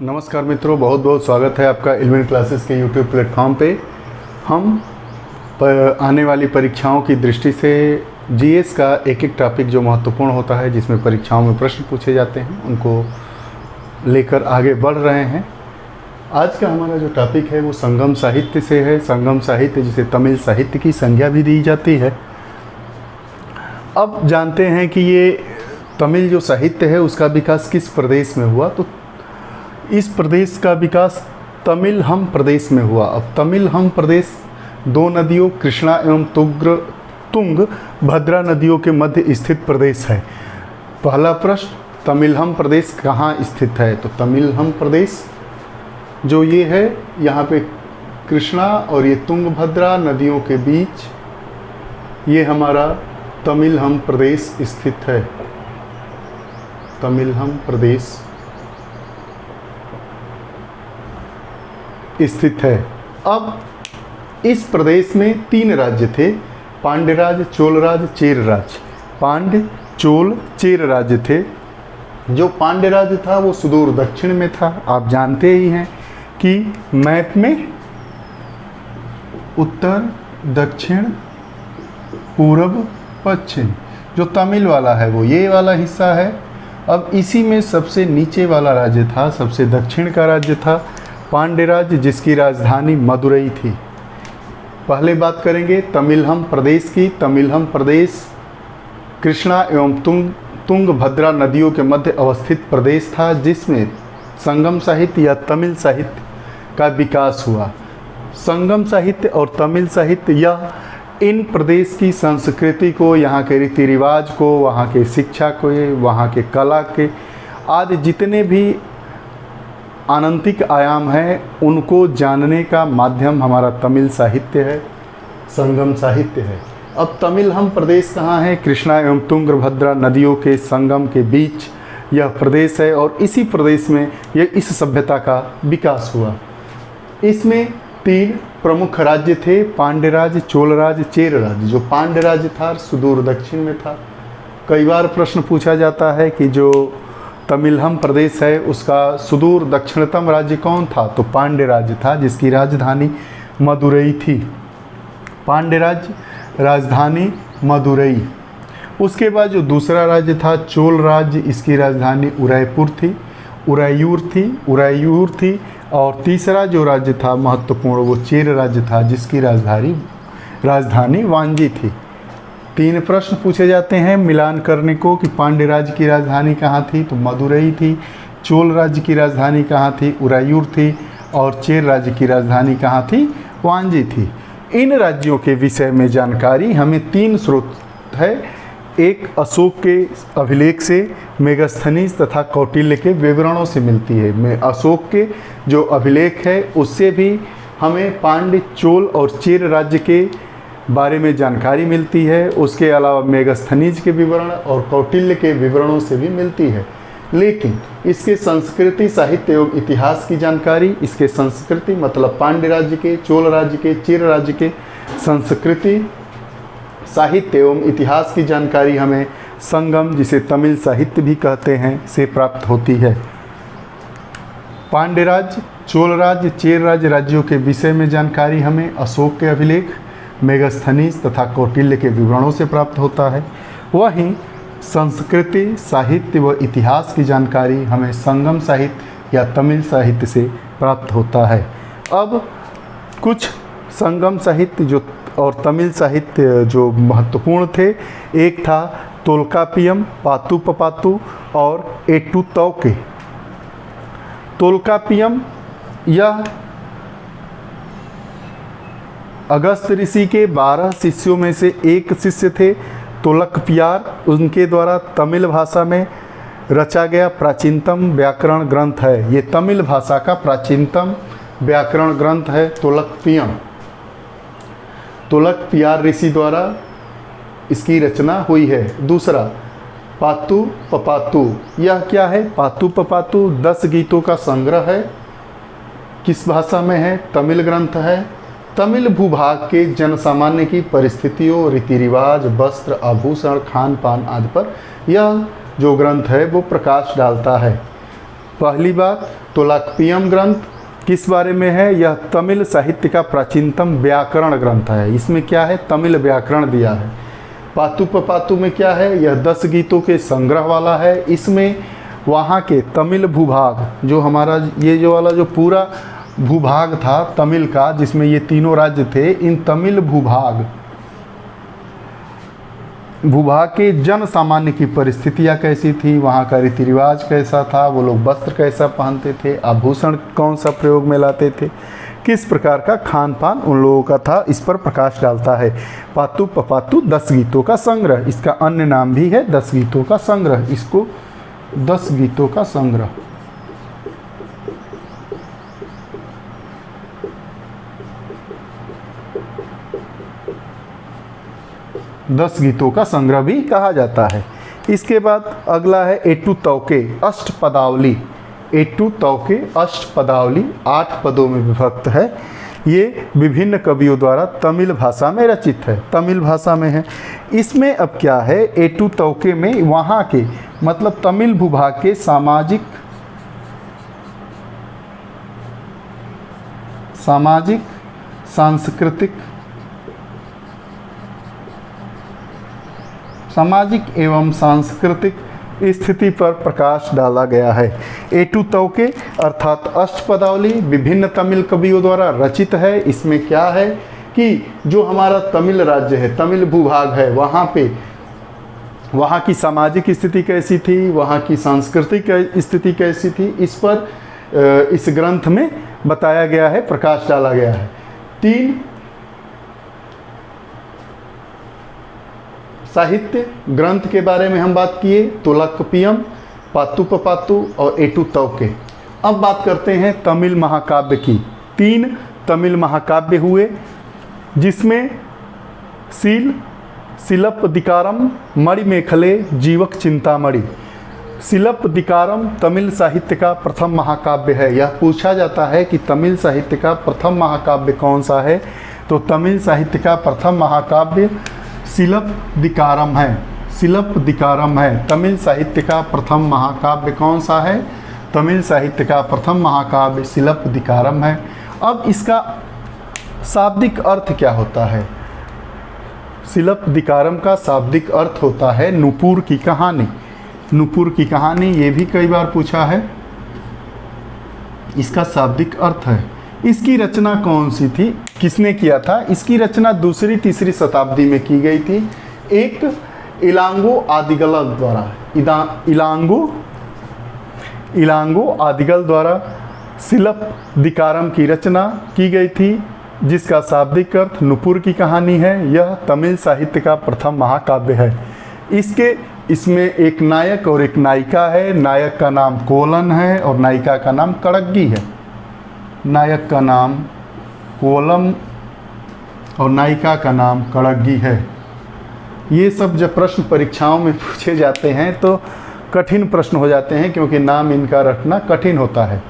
नमस्कार मित्रों, बहुत बहुत स्वागत है आपका इल्मिन क्लासेस के यूट्यूब प्लेटफॉर्म पे। हम आने वाली परीक्षाओं की दृष्टि से जीएस का एक एक टॉपिक जो महत्वपूर्ण होता है, जिसमें परीक्षाओं में प्रश्न पूछे जाते हैं, उनको लेकर आगे बढ़ रहे हैं। आज का हमारा जो टॉपिक है वो संगम साहित्य से है। संगम साहित्य जिसे तमिल साहित्य की संज्ञा भी दी जाती है। अब जानते हैं कि ये तमिल जो साहित्य है उसका विकास किस प्रदेश में हुआ। तो इस प्रदेश का विकास तमिलहम प्रदेश में हुआ। अब तमिलहम प्रदेश दो नदियों कृष्णा एवं तुंग भद्रा नदियों के मध्य स्थित प्रदेश है। पहला प्रश्न, तमिलहम प्रदेश कहाँ स्थित है? तो तमिलहम प्रदेश जो ये है, यहाँ पे कृष्णा और ये तुंगभद्रा नदियों के बीच ये हमारा तमिलहम प्रदेश स्थित है। तमिलहम प्रदेश स्थित है। अब इस प्रदेश में तीन राज्य थे, पांड्यराज, चोलराज, चेरराज। पांड्य, चोल, चेर राज्य थे। जो पांड्यराज था वो सुदूर दक्षिण में था। आप जानते ही हैं कि मैप में उत्तर, दक्षिण, पूर्व, पश्चिम, जो तमिल वाला है वो ये वाला हिस्सा है। अब इसी में सबसे नीचे वाला राज्य था, सबसे दक्षिण का राज्य था पांड्यराज, जिसकी राजधानी मदुरई थी। पहले बात करेंगे तमिलहम प्रदेश की। तमिलहम प्रदेश कृष्णा एवं तुंगभद्रा नदियों के मध्य अवस्थित प्रदेश था, जिसमें संगम साहित्य या तमिल साहित्य का विकास हुआ। संगम साहित्य और तमिल साहित्य यह इन प्रदेश की संस्कृति को, यहाँ के रीति रिवाज को, वहाँ के शिक्षा को, वहाँ के कला के आदि जितने भी आनंतिक आयाम हैं उनको जानने का माध्यम हमारा तमिल साहित्य है, संगम साहित्य है। अब तमिलहम प्रदेश कहाँ है? कृष्णा एवं तुंगभद्रा नदियों के संगम के बीच यह प्रदेश है और इसी प्रदेश में यह इस सभ्यता का विकास हुआ। इसमें तीन प्रमुख राज्य थे, पांड्यराज, चोलराज, चेरराज। जो पांड्यराज था सुदूर दक्षिण में था। कई बार प्रश्न पूछा जाता है कि जो तमिलहम प्रदेश है उसका सुदूर दक्षिणतम राज्य कौन था? तो पांड्य राज्य था, जिसकी राजधानी मदुरई थी। पांड्य राज्य, राजधानी मदुरई। उसके बाद जो दूसरा राज्य था चोल राज्य, इसकी राजधानी उरायूर थी। और तीसरा जो राज्य था महत्वपूर्ण वो चेर राज्य था, जिसकी राजधानी वांजी थी। तीन प्रश्न पूछे जाते हैं मिलान करने को कि पांड्य राज्य की राजधानी कहाँ थी? तो मदुरई थी। चोल राज्य की राजधानी कहाँ थी? उरायूर थी। और चेर राज्य की राजधानी कहाँ थी? वांजी थी। इन राज्यों के विषय में जानकारी हमें तीन स्रोत है। एक अशोक के अभिलेख से, मेगस्थनीज तथा कौटिल्य के विवरणों से मिलती है। में अशोक के जो अभिलेख है उससे भी हमें पांड्य, चोल और चेर राज्य के बारे में जानकारी मिलती है। उसके अलावा मेगस्थनीज के विवरण और कौटिल्य के विवरणों से भी मिलती है। लेकिन इसके संस्कृति, साहित्य एवं इतिहास की जानकारी, इसके संस्कृति मतलब पांड्य राज्य के, चोल राज्य के, चेर राज्य के संस्कृति, साहित्य एवं इतिहास की जानकारी हमें संगम, जिसे तमिल साहित्य भी कहते हैं, से प्राप्त होती है। पांड्य राज्य, चोल राज्य, चेर राज्य राज्यों के विषय में जानकारी हमें अशोक के अभिलेख, मेगस्थनीज तथा कौटिल्य के विवरणों से प्राप्त होता है। वहीं संस्कृति, साहित्य व इतिहास की जानकारी हमें संगम साहित्य या तमिल साहित्य से प्राप्त होता है। अब कुछ संगम साहित्य जो और तमिल साहित्य जो महत्वपूर्ण थे, एक था तोल्कापियम, पातु पपातु और एटुतौके। तोल्कापियम यह अगस्त ऋषि के 12 शिष्यों में से एक शिष्य थे तोलकपियार। उनके द्वारा तमिल भाषा में रचा गया प्राचीनतम व्याकरण ग्रंथ है। ये तमिल भाषा का प्राचीनतम व्याकरण ग्रंथ है तोलकपियम। तोलकपियार ऋषि द्वारा इसकी रचना हुई है। दूसरा पातु पपातु, यह क्या है? पातु पपातु 10 गीतों का संग्रह है। किस भाषा में है? तमिल ग्रंथ है। तमिल भूभाग के जनसामान्य की परिस्थितियों, रीति रिवाज, वस्त्र, आभूषण, खान पान आदि पर यह जो ग्रंथ है वो प्रकाश डालता है। पहली बात, तोलाक्पियम ग्रंथ किस बारे में है? यह तमिल साहित्य का प्राचीनतम व्याकरण ग्रंथ है। इसमें क्या है? तमिल व्याकरण दिया है। पातुपपातु में क्या है? यह 10 गीतों के संग्रह वाला है। इसमें वहाँ के तमिल भूभाग, जो हमारा ये जो वाला जो पूरा भूभाग था तमिल का, जिसमें ये तीनों राज्य थे, इन तमिल भूभाग के जन सामान्य की परिस्थितियाँ कैसी थी, वहाँ का रीति रिवाज कैसा था, वो लोग वस्त्र कैसा पहनते थे, आभूषण कौन सा प्रयोग में लाते थे, किस प्रकार का खान पान उन लोगों का था, इस पर प्रकाश डालता है। पातुपपातु 10 गीतों का संग्रह, इसका अन्य नाम भी है 10 गीतों का संग्रह। इसको 10 गीतों का संग्रह, 10 गीतों का संग्रह भी कहा जाता है। इसके बाद अगला है एटू तौके अष्टपदावली। एटू तौके अष्टपदावली 8 पदों में विभक्त है। ये विभिन्न कवियों द्वारा तमिल भाषा में रचित है, तमिल भाषा में है। इसमें अब क्या है, एटू तौके में वहाँ के मतलब तमिल भूभाग के सामाजिक सामाजिक एवं सांस्कृतिक स्थिति पर प्रकाश डाला गया है। एटू तौके अर्थात अष्टपदावली विभिन्न तमिल कवियों द्वारा रचित है। इसमें क्या है कि जो हमारा तमिल राज्य है, तमिल भूभाग है, वहाँ पे वहाँ की सामाजिक स्थिति कैसी थी, वहाँ की सांस्कृतिक स्थिति कैसी थी, इस पर इस ग्रंथ में बताया गया है, प्रकाश डाला गया है। 3 साहित्य ग्रंथ के बारे में हम बात किए, तोलाक्पियम, पातुपपातु और एटू तौके। अब बात करते हैं तमिल महाकाव्य की। 3 तमिल महाकाव्य हुए, जिसमें सिलप्पदिकारम, मणिमेखले, जीवक चिंतामणि। सिलप्पदिकारम तमिल साहित्य का प्रथम महाकाव्य है। यह पूछा जाता है कि तमिल साहित्य का प्रथम महाकाव्य कौन सा है, तो तमिल साहित्य का प्रथम महाकाव्य सिलप्पदिकारम है। सिलप्पदिकारम है। तमिल साहित्य का प्रथम महाकाव्य कौन सा है? तमिल साहित्य का प्रथम महाकाव्य सिलप्पदिकारम है। अब इसका शाब्दिक अर्थ क्या होता है? सिलप्पदिकारम का शाब्दिक अर्थ होता है नुपुर की कहानी। नुपुर की कहानी, ये भी कई बार पूछा है। इसका शाब्दिक अर्थ है। इसकी रचना कौन सी थी, किसने किया था? इसकी रचना 2री-3री शताब्दी में की गई थी। एक इलांगो आदिगल द्वारा, इलांगो आदिगल द्वारा सिलप्पदिकारम की रचना की गई थी, जिसका शाब्दिक अर्थ नुपुर की कहानी है। यह तमिल साहित्य का प्रथम महाकाव्य है। इसमें एक नायक और एक नायिका है। नायक का नाम कोलन है और नायिका का नाम कड़ग्गी है। नायक का नाम कोलम और नायिका का नाम कड़ग्गी है। ये सब जब प्रश्न परीक्षाओं में पूछे जाते हैं तो कठिन प्रश्न हो जाते हैं, क्योंकि नाम इनका रखना कठिन होता है।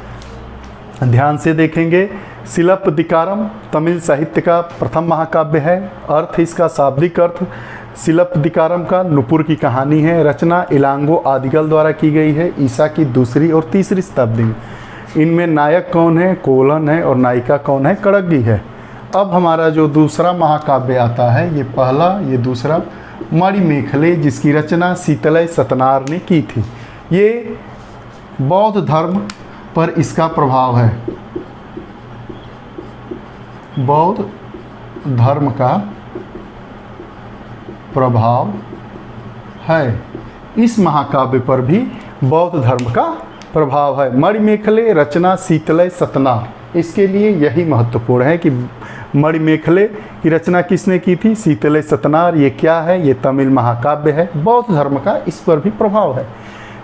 ध्यान से देखेंगे। सिलप्पदिकारम तमिल साहित्य का प्रथम महाकाव्य है। अर्थ, इसका शाब्दिक अर्थ सिलप्पदिकारम का नुपुर की कहानी है। रचना इलांगो आदिगल द्वारा की गई है ईसा की 2री और 3री शताब्दी में। इनमें नायक कौन है? कोलन है और नायिका कौन है? कड़ग्गी है। अब हमारा जो दूसरा महाकाव्य आता है, ये पहला, ये दूसरा, मणिमेखले, जिसकी रचना शीतलय सतनार ने की थी। ये बौद्ध धर्म पर इसका प्रभाव है। बौद्ध धर्म का प्रभाव है। इस महाकाव्य पर भी बौद्ध धर्म का प्रभाव है। मणिमेखले रचना शीतलय सतनार। इसके लिए यही महत्वपूर्ण है कि मणिमेखले की रचना किसने की थी? शीतलय सतनार। ये क्या है? ये तमिल महाकाव्य है। बौद्ध धर्म का इस पर भी प्रभाव है।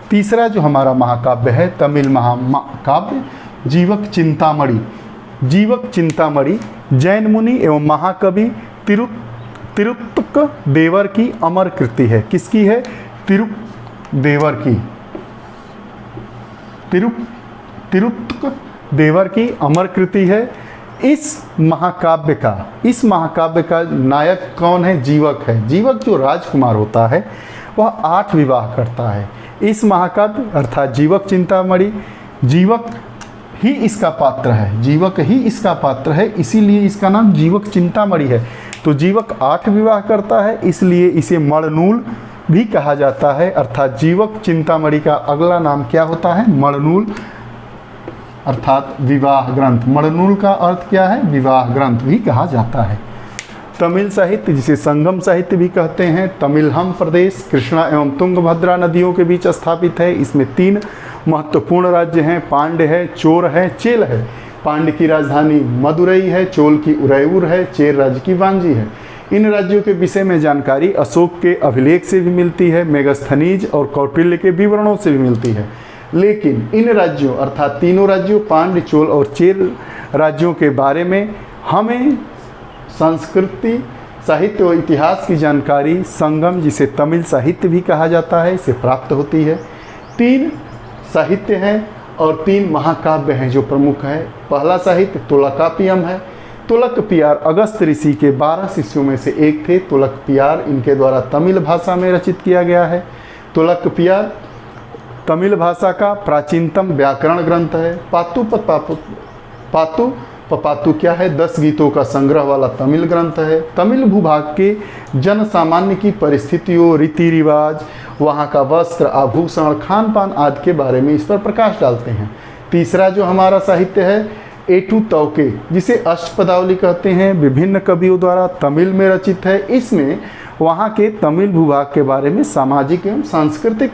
तीसरा जो हमारा महाकाव्य है, तमिल महाकाव्य जीवक चिंतामणि। जीवक चिंतामणि जैन मुनि एवं महाकवि तिरुत्तुक देवर की अमर कृति है। किसकी है? देवर की, तिरुत्तुक देवर की अमर कृति है। इस महाकाव्य का नायक कौन है? जीवक है। जीवक जो राजकुमार होता है वह 8 विवाह करता है। इस महाकाव्य अर्थात जीवक चिंतामणि जीवक ही इसका पात्र है, जीवक ही इसका पात्र है, इसीलिए इसका नाम जीवक चिंतामणि है। तो जीवक 8 विवाह करता है, इसलिए इसे मणनूल भी कहा जाता है। अर्थात जीवक चिंतामणि का अगला नाम क्या होता है? मणनूल, अर्थात विवाह ग्रंथ। मणनूल का अर्थ क्या है? विवाह ग्रंथ भी कहा जाता है। तमिल साहित्य, जिसे संगम साहित्य भी कहते हैं, तमिलहम प्रदेश कृष्णा एवं तुंगभद्रा नदियों के बीच स्थापित है। इसमें 3 महत्वपूर्ण राज्य हैं, पांड्य है, चोर है, चेल है। पांड्य की राजधानी मदुरई है, चोल की उदयपुर है, चेर राज्य की वांजी है। इन राज्यों के विषय में जानकारी अशोक के अभिलेख से भी मिलती है, मेगस्थनीज और कौटिल्य के विवरणों से भी मिलती है। लेकिन इन राज्यों अर्थात तीनों राज्यों पांड्य, चोल और चेर राज्यों के बारे में हमें संस्कृति, साहित्य और इतिहास की जानकारी संगम, जिसे तमिल साहित्य भी कहा जाता है, से प्राप्त होती है। 3 साहित्य हैं और 3 महाकाव्य हैं जो प्रमुख है। पहला साहित्य तुलकापियम है। तुलकपियार अगस्त ऋषि के 12 शिष्यों में से एक थे। तुलकपियार इनके द्वारा तमिल भाषा में रचित किया गया है। तुलकपियार तमिल भाषा का प्राचीनतम व्याकरण ग्रंथ है। पातु पपातु क्या है? 10 गीतों का संग्रह वाला तमिल ग्रंथ है। तमिल भूभाग के जन सामान्य की परिस्थितियों, रीति रिवाज, वहाँ का वस्त्र, आभूषण, खान पान आदि के बारे में इस पर प्रकाश डालते हैं। तीसरा जो हमारा साहित्य है एटू तौके, जिसे अष्टपदावली कहते हैं, विभिन्न कवियों द्वारा तमिल में रचित है। इसमें वहाँ के तमिल भूभाग के बारे में सामाजिक एवं सांस्कृतिक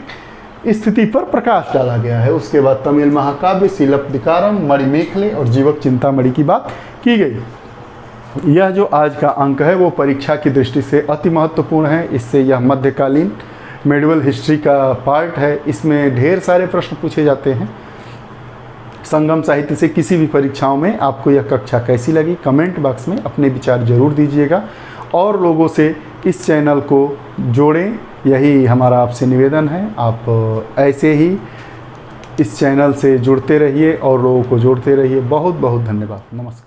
स्थिति पर प्रकाश डाला गया है। उसके बाद तमिल महाकाव्य शिलप्पदिकारम, मणिमेखले और जीवक चिंतामणि की बात की गई। यह जो आज का अंक है वो परीक्षा की दृष्टि से अति महत्वपूर्ण है। इससे यह मध्यकालीन मेडिवल हिस्ट्री का पार्ट है। इसमें ढेर सारे प्रश्न पूछे जाते हैं। संगम साहित्य से किसी भी परीक्षाओं में आपको यह कक्षा कैसी लगी, कमेंट बॉक्स में अपने विचार जरूर दीजिएगा और लोगों से इस चैनल को जोड़ें, यही हमारा आपसे निवेदन है। आप ऐसे ही इस चैनल से जुड़ते रहिए और लोगों को जोड़ते रहिए। बहुत बहुत धन्यवाद। नमस्कार।